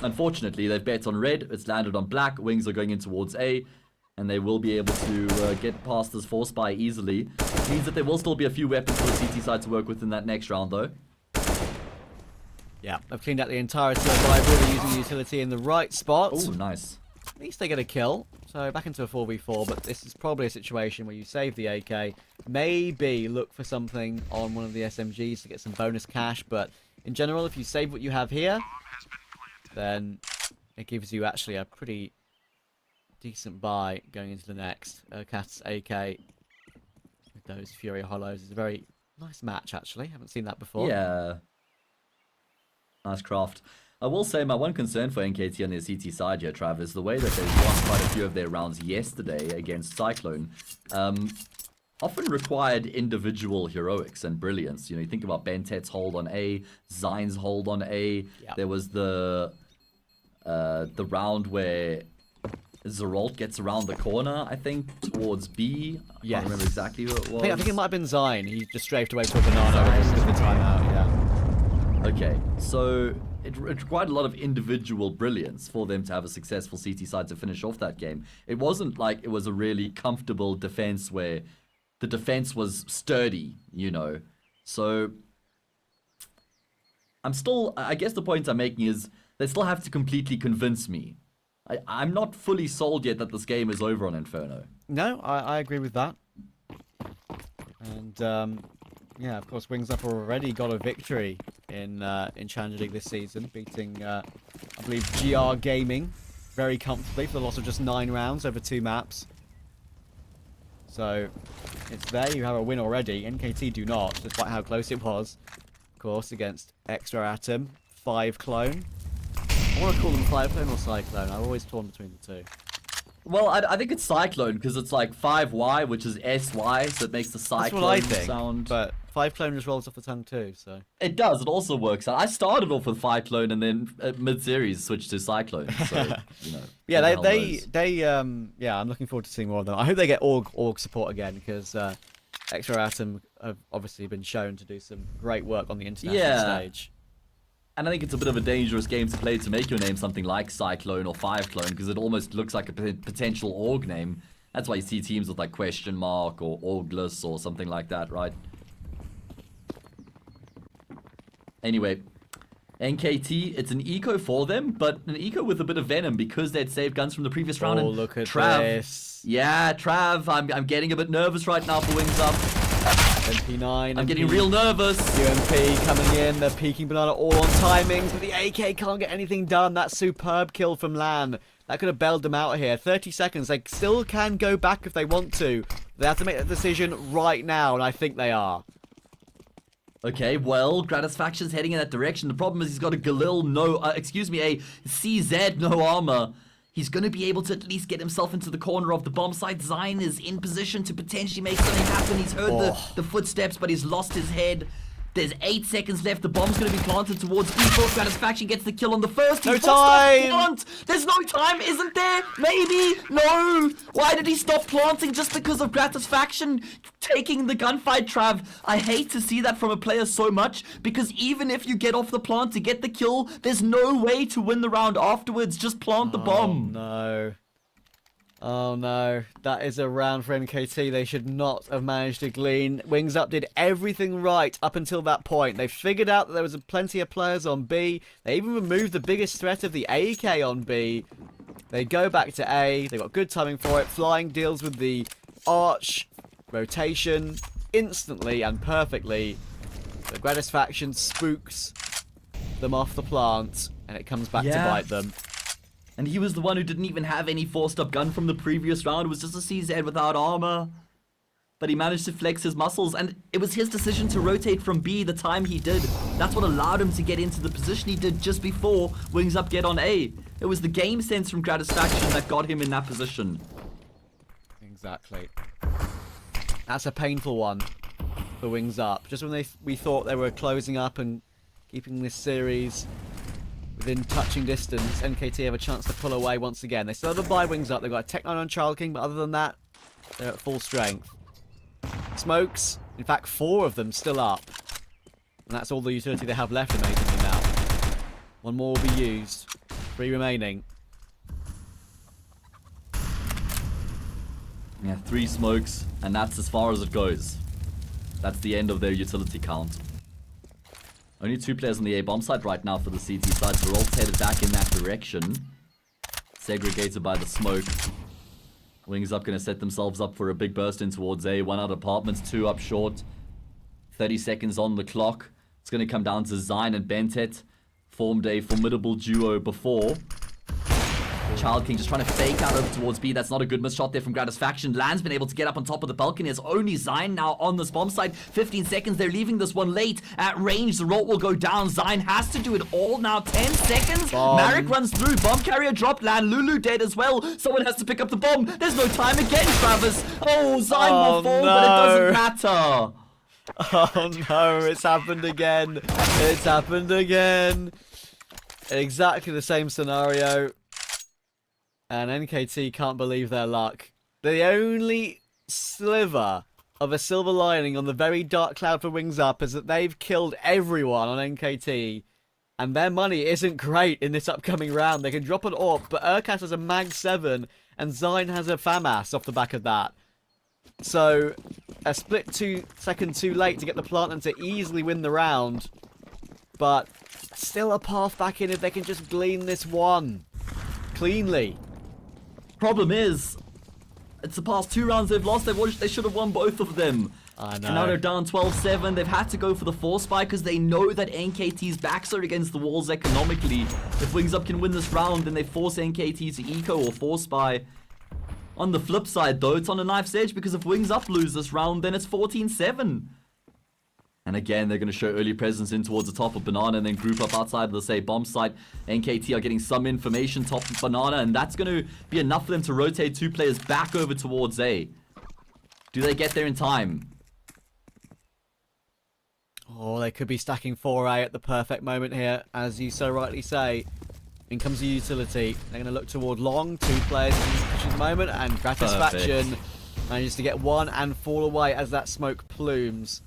unfortunately, they've bet on red, it's landed on black, Wings are going in towards A, and they will be able to get past this force buy easily. It means that there will still be a few weapons for the CT side to work with in that next round, though.
Yeah, I've cleaned out the entirety of the library using the utility in the right spot.
Oh, nice.
At least they get a kill. So back into a 4v4, but this is probably a situation where you save the AK, maybe look for something on one of the SMGs to get some bonus cash, but in general, if you save what you have here, then it gives you actually a pretty decent buy going into the next. Cat's AK with those Fury Hollows is a very nice match, actually. Haven't seen that before.
Yeah. Nice craft. I will say my one concern for NKT on their CT side here, Trav, is the way that they've won quite a few of their rounds yesterday against Cyclone. Often required individual heroics and brilliance. You know, you think about Bentet's hold on A, Zion's hold on A.
Yep.
There was the round where Zerolt gets around the corner, I think, towards B. I
Yes.
can't remember exactly who it was.
I think it might have been Zion. He just strafed away to a banana and took the timeout, yeah.
Okay, so it required a lot of individual brilliance for them to have a successful CT side to finish off that game. It wasn't like it was a really comfortable defense where the defense was sturdy, you know. So I guess the point I'm making is they still have to completely convince me. I'm not fully sold yet that this game is over on Inferno.
No, I agree with that. And yeah, of course, WingsUp already got a victory in Challenger League this season, beating I believe GR Gaming very comfortably for the loss of just 9 rounds over 2 maps. So it's there. You have a win already. NKT do not, despite how close it was. Of course, against Extra Atom, 5 Clone. I want to call them 5 Clone or Cyclone. I've always torn between the two.
Well, I think it's Cyclone because it's like 5Y, which is SY, so it makes the Cyclone
That's what I think,
sound.
but 5 Clone just rolls off the tongue too, so.
It does. It also works out. I started off with 5 Clone and then mid-series switched to Cyclone. So, you know.
Yeah,
who the hell knows?
yeah, I'm looking forward to seeing more of them. I hope they get org support again because Extra Atom have obviously been shown to do some great work on the international stage.
And I think it's a bit of a dangerous game to play to make your name something like Cyclone or 5 Clone because it almost looks like a potential org name. That's why you see teams with like question mark or orgless or something like that, right? Anyway, NKT, it's an eco for them, but an eco with a bit of venom because they'd saved guns from the previous round.
Oh,
And
look at
Trav,
this.
Yeah, Trav, I'm getting a bit nervous right now for WingsUp.
MP9.
I'm getting real nervous.
UMP coming in, they're peeking Banana all on timings, but the AK can't get anything done. That superb kill from Lan. That could have bailed them out here. 30 seconds. They still can go back if they want to. They have to make that decision right now, and I think they are.
Okay, well, Gratisfaction's heading in that direction. The problem is he's got a Galil a CZ no armor. He's going to be able to at least get himself into the corner of the bomb site. Zion is in position to potentially make something happen. He's heard the footsteps, but he's lost his head. There's 8 seconds left. The bomb's going to be planted towards E4. Gratisfaction gets the kill on the first.
No time!
Plant. There's no time, isn't there? Maybe? No! Why did he stop planting? Just because of Gratisfaction taking the gunfight, Trav? I hate to see that from a player so much, because even if you get off the plant to get the kill, there's no way to win the round afterwards. Just plant the bomb.
No. Oh no, that is a round for NKT. They should not have managed to glean. WingsUp did everything right up until that point. They figured out that there was plenty of players on B. They even removed the biggest threat of the AK on B. They go back to A. They got good timing for it. Flying deals with the arch rotation instantly and perfectly. The Gratisfaction spooks them off the plant, and it comes back to bite them.
And he was the one who didn't even have any forced up gun from the previous round. It was just a CZ without armor. But he managed to flex his muscles, and it was his decision to rotate from B the time he did. That's what allowed him to get into the position he did just before WingsUp get on A. It was the game sense from Gratisfaction that got him in that position.
Exactly. That's a painful one. for WingsUp. Just when we thought they were closing up and keeping this series within touching distance, NKT have a chance to pull away once again. They still have a buy WingsUp. They've got a Tech 9 on Child King, but other than that, they're at full strength. Smokes, in fact, 4 of them still up. And that's all the utility they have left, amazingly now. 1 more will be used. 3 remaining.
Yeah, 3 smokes, and that's as far as it goes. That's the end of their utility count. Only 2 players on the A bomb site right now for the CT side. They're all headed back in that direction. Segregated by the smoke. WingsUp going to set themselves up for a big burst in towards A. 1 out apartments, 2 up short. 30 seconds on the clock. It's going to come down to Zine and Bentet. Formed a formidable duo before. Child King just trying to fake out over towards B. That's not a good miss shot there from Gratisfaction. Land's been able to get up on top of the balcony. It's only Zine now on this bomb site. 15 seconds. They're leaving this one late. At range, the roll will go down. Zine has to do it all now. 10 seconds. Marek runs through. Bomb carrier dropped. Land. Lulu dead as well. Someone has to pick up the bomb. There's no time again, Travis. Oh, Zine will fall, but it doesn't matter.
Oh no, it's happened again. It's happened again. Exactly the same scenario. And NKT can't believe their luck. The only sliver of a silver lining on the very dark cloud for WingsUp is that they've killed everyone on NKT. And their money isn't great in this upcoming round. They can drop an AWP, but Urkas has a Mag 7 and Zine has a FAMAS off the back of that. So, a split 2 seconds too late to get the plant and to easily win the round. But still a path back in if they can just glean this one cleanly.
Problem is, it's the past 2 rounds they've lost. They should have won both of them.
I know.
And now they're down 12-7. They've had to go for the force buy because they know that NKT's backs are against the walls economically. If WingsUp can win this round, then they force NKT to eco or force buy. On the flip side, though, it's on a knife's edge because if WingsUp lose this round, then it's 14-7. And again, they're going to show early presence in towards the top of Banana and then group up outside of the, say, bomb site. NKT are getting some information top of Banana, and that's going to be enough for them to rotate 2 players back over towards A. Do they get there in time?
Oh, they could be stacking 4A at the perfect moment here, as you so rightly say. In comes the utility. They're going to look toward long. 2 players in this position at the moment, and Gratisfaction manages to get 1 and fall away as that smoke plumes.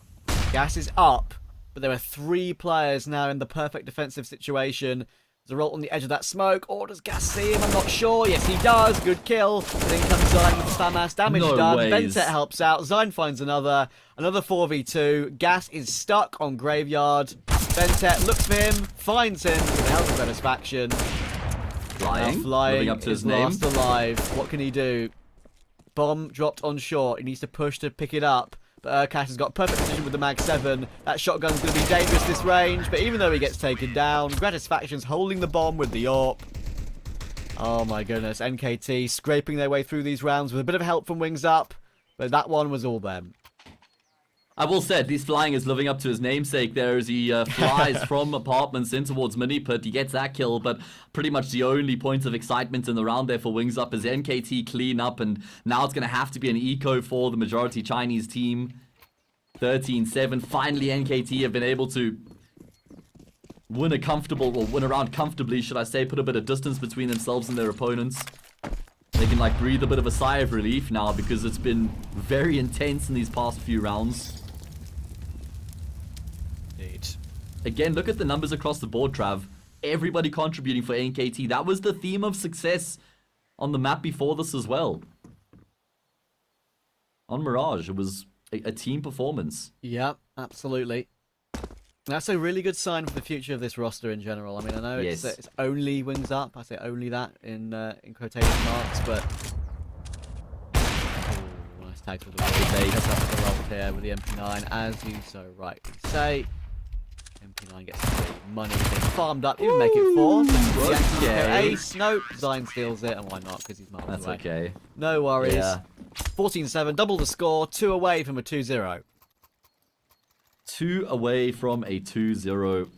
Gas is up, but there are 3 players now in the perfect defensive situation. There's a roll on the edge of that smoke. Or does Gas see him? I'm not sure. Yes, he does. Good kill. And then comes Zine with the FAMAS. Damage done. Bentet helps out. Zine finds another 4v2. Gas is stuck on Graveyard. Bentet looks for him, finds him with the help of Gratisfaction.
Flying.
Living
up to his
last
name.
alive. What can he do? Bomb dropped on short. He needs to push to pick it up. But Urkas has got perfect position with the Mag 7. That shotgun's going to be dangerous this range. But even though he gets taken down, Gratisfaction's holding the bomb with the AWP. Oh my goodness. NKT scraping their way through these rounds with a bit of help from WingsUp. But that one was all them.
I will say, at least Flying is living up to his namesake there as he flies from apartments in towards Mini Pit. He gets that kill, but pretty much the only point of excitement in the round there for WingsUp is NKT clean up, and now it's going to have to be an eco for the majority Chinese team. 13-7. Finally, NKT have been able to win a round comfortably, should I say, put a bit of distance between themselves and their opponents. They can like breathe a bit of a sigh of relief now because it's been very intense in these past few rounds.
Indeed.
Again, look at the numbers across the board, Trav. Everybody contributing for NKT. That was the theme of success on the map before this as well. On Mirage, it was a team performance.
Yeah, absolutely. That's a really good sign for the future of this roster in general. I mean, I know it's only WingsUp. I say only that in quotation marks, but nice tag for the roll here with the MP9, as you so rightly say. MP9 gets the money being farmed up, even make it 4.
Okay.
Ace, nope. Zine steals it, and why not? Because he's miles away.
That's okay.
No worries.
Yeah.
14-7, double the score, 2 away from a 2-0.
2 away from a 2-0.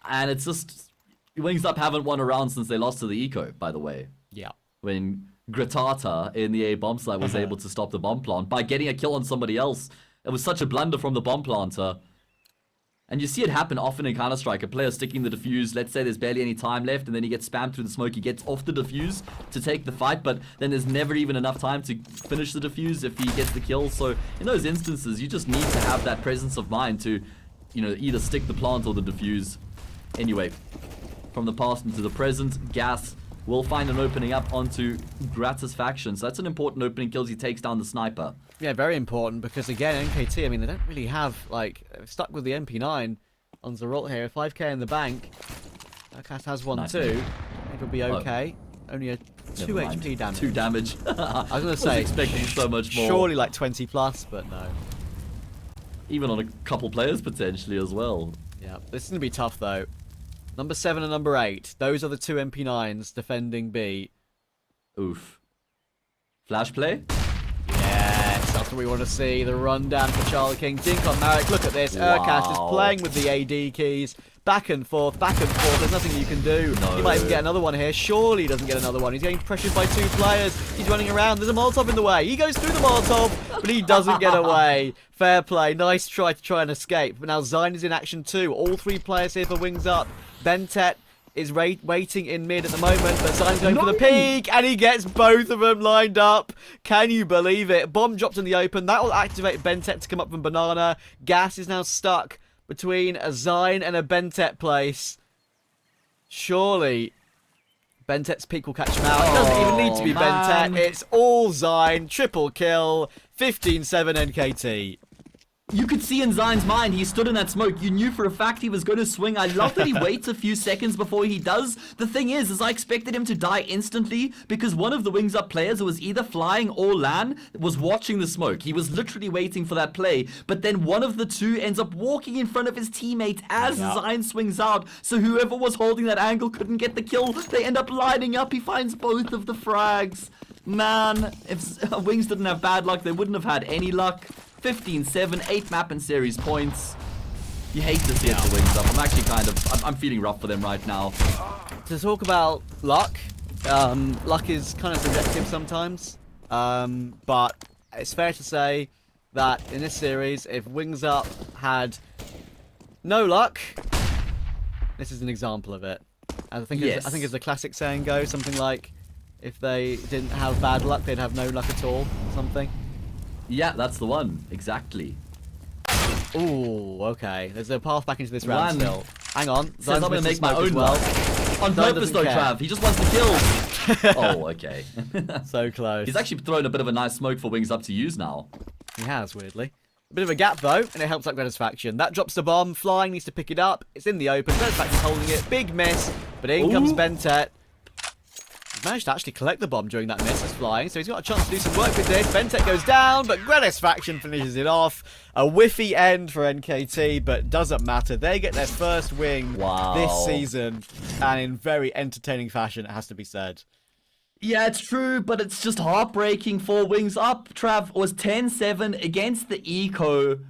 And it's just... WingsUp haven't won a round since they lost to the Eco, by the way.
Yeah.
When Gratata in the A bomb site was able to stop the bomb plant by getting a kill on somebody else. It was such a blunder from the bomb planter. And you see it happen often in Counter-Strike. A player sticking the defuse, let's say there's barely any time left, and then he gets spammed through the smoke. He gets off the defuse to take the fight, but then there's never even enough time to finish the defuse if he gets the kill. So in those instances, you just need to have that presence of mind to, you know, either stick the plant or the defuse. Anyway, from the past into the present, Gas will find an opening up onto Gratis faction. So that's an important opening kill as he takes down the sniper.
Yeah, very important because again, NKT, I mean, they don't really have, like, stuck with the MP9 on Zeralt here. 5k in the bank. Gas has one too. It'll be okay. Only a 2 HP damage.
2 damage.
I was going to say,
expecting so much more.
Surely like 20 plus, but no.
Even on a couple players potentially as well.
Yeah, this is going to be tough though. Number 7 and number 8. Those are the 2 MP9s defending B.
Oof. Flash play?
Yes, that's what we want to see. The rundown for Charlie King. Dink on Marek. Look at this.
Wow.
Urkas is playing with the AD keys. Back and forth, back and forth. There's nothing you can do.
No.
He might even get another one here. Surely he doesn't get another one. He's getting pressured by 2 players. He's running around. There's a Molotov in the way. He goes through the Molotov, but he doesn't get away. Fair play. Nice try to try and escape. But now Zine is in action too. All 3 players here for WingsUp. Bentet is waiting in mid at the moment, but Zine's going for the peek, and he gets both of them lined up. Can you believe it? Bomb dropped in the open. That will activate Bentet to come up from Banana. Gas is now stuck between a Zine and a Bentet place. Surely Bentet's peak will catch him out. It doesn't even need to be Bentet. It's all Zine. Triple kill. 15-7 NKT.
You could see in Zine's mind, he stood in that smoke. You knew for a fact he was going to swing. I love that he waits a few seconds before he does. The thing is I expected him to die instantly because one of the WingsUp players who was either flying or LAN was watching the smoke. He was literally waiting for that play. But then one of the 2 ends up walking in front of his teammate as Zine swings out. So whoever was holding that angle couldn't get the kill. They end up lining up. He finds both of the frags. Man, if Wings didn't have bad luck, they wouldn't have had any luck. 15-7, 8 map and series points. You hate to see it for WingsUp. I'm actually I'm feeling rough for them right now.
To talk about luck, luck is kind of subjective sometimes, but it's fair to say that in this series, if WingsUp had no luck, this is an example of it. I think as the classic saying goes, something like, if they didn't have bad luck, they'd have no luck at all, or something.
Yeah, that's the one. Exactly.
Ooh, okay. There's a path back into this round still. Hang on.
Says I'm going to make my own
well.
On purpose though, Trav. He just wants to kill. Oh, okay.
So close.
He's actually thrown a bit of a nice smoke for WingsUp to use now.
He has, weirdly. A bit of a gap, though, and it helps out Gratisfaction. That drops the bomb. Flying needs to pick it up. It's in the open. Gratisfaction's holding it. Big miss. But in comes Bentet. He's managed to actually collect the bomb during that miss as Flying, so he's got a chance to do some work with this. Bentet goes down, but Gratisfaction finishes it off. A whiffy end for NKT, but doesn't matter. They get their first win this season, and in very entertaining fashion, it has to be said.
Yeah, it's true, but it's just heartbreaking for WingsUp. Trav was 10-7 against the Eco.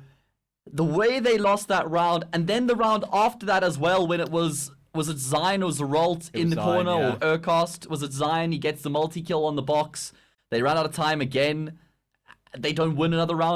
The way they lost that round, and then the round after that as well, when it was it Zine or Zeralt in the corner, or Urkast? Was it Zine? He gets the multi-kill on the box. They ran out of time again. They don't win another round.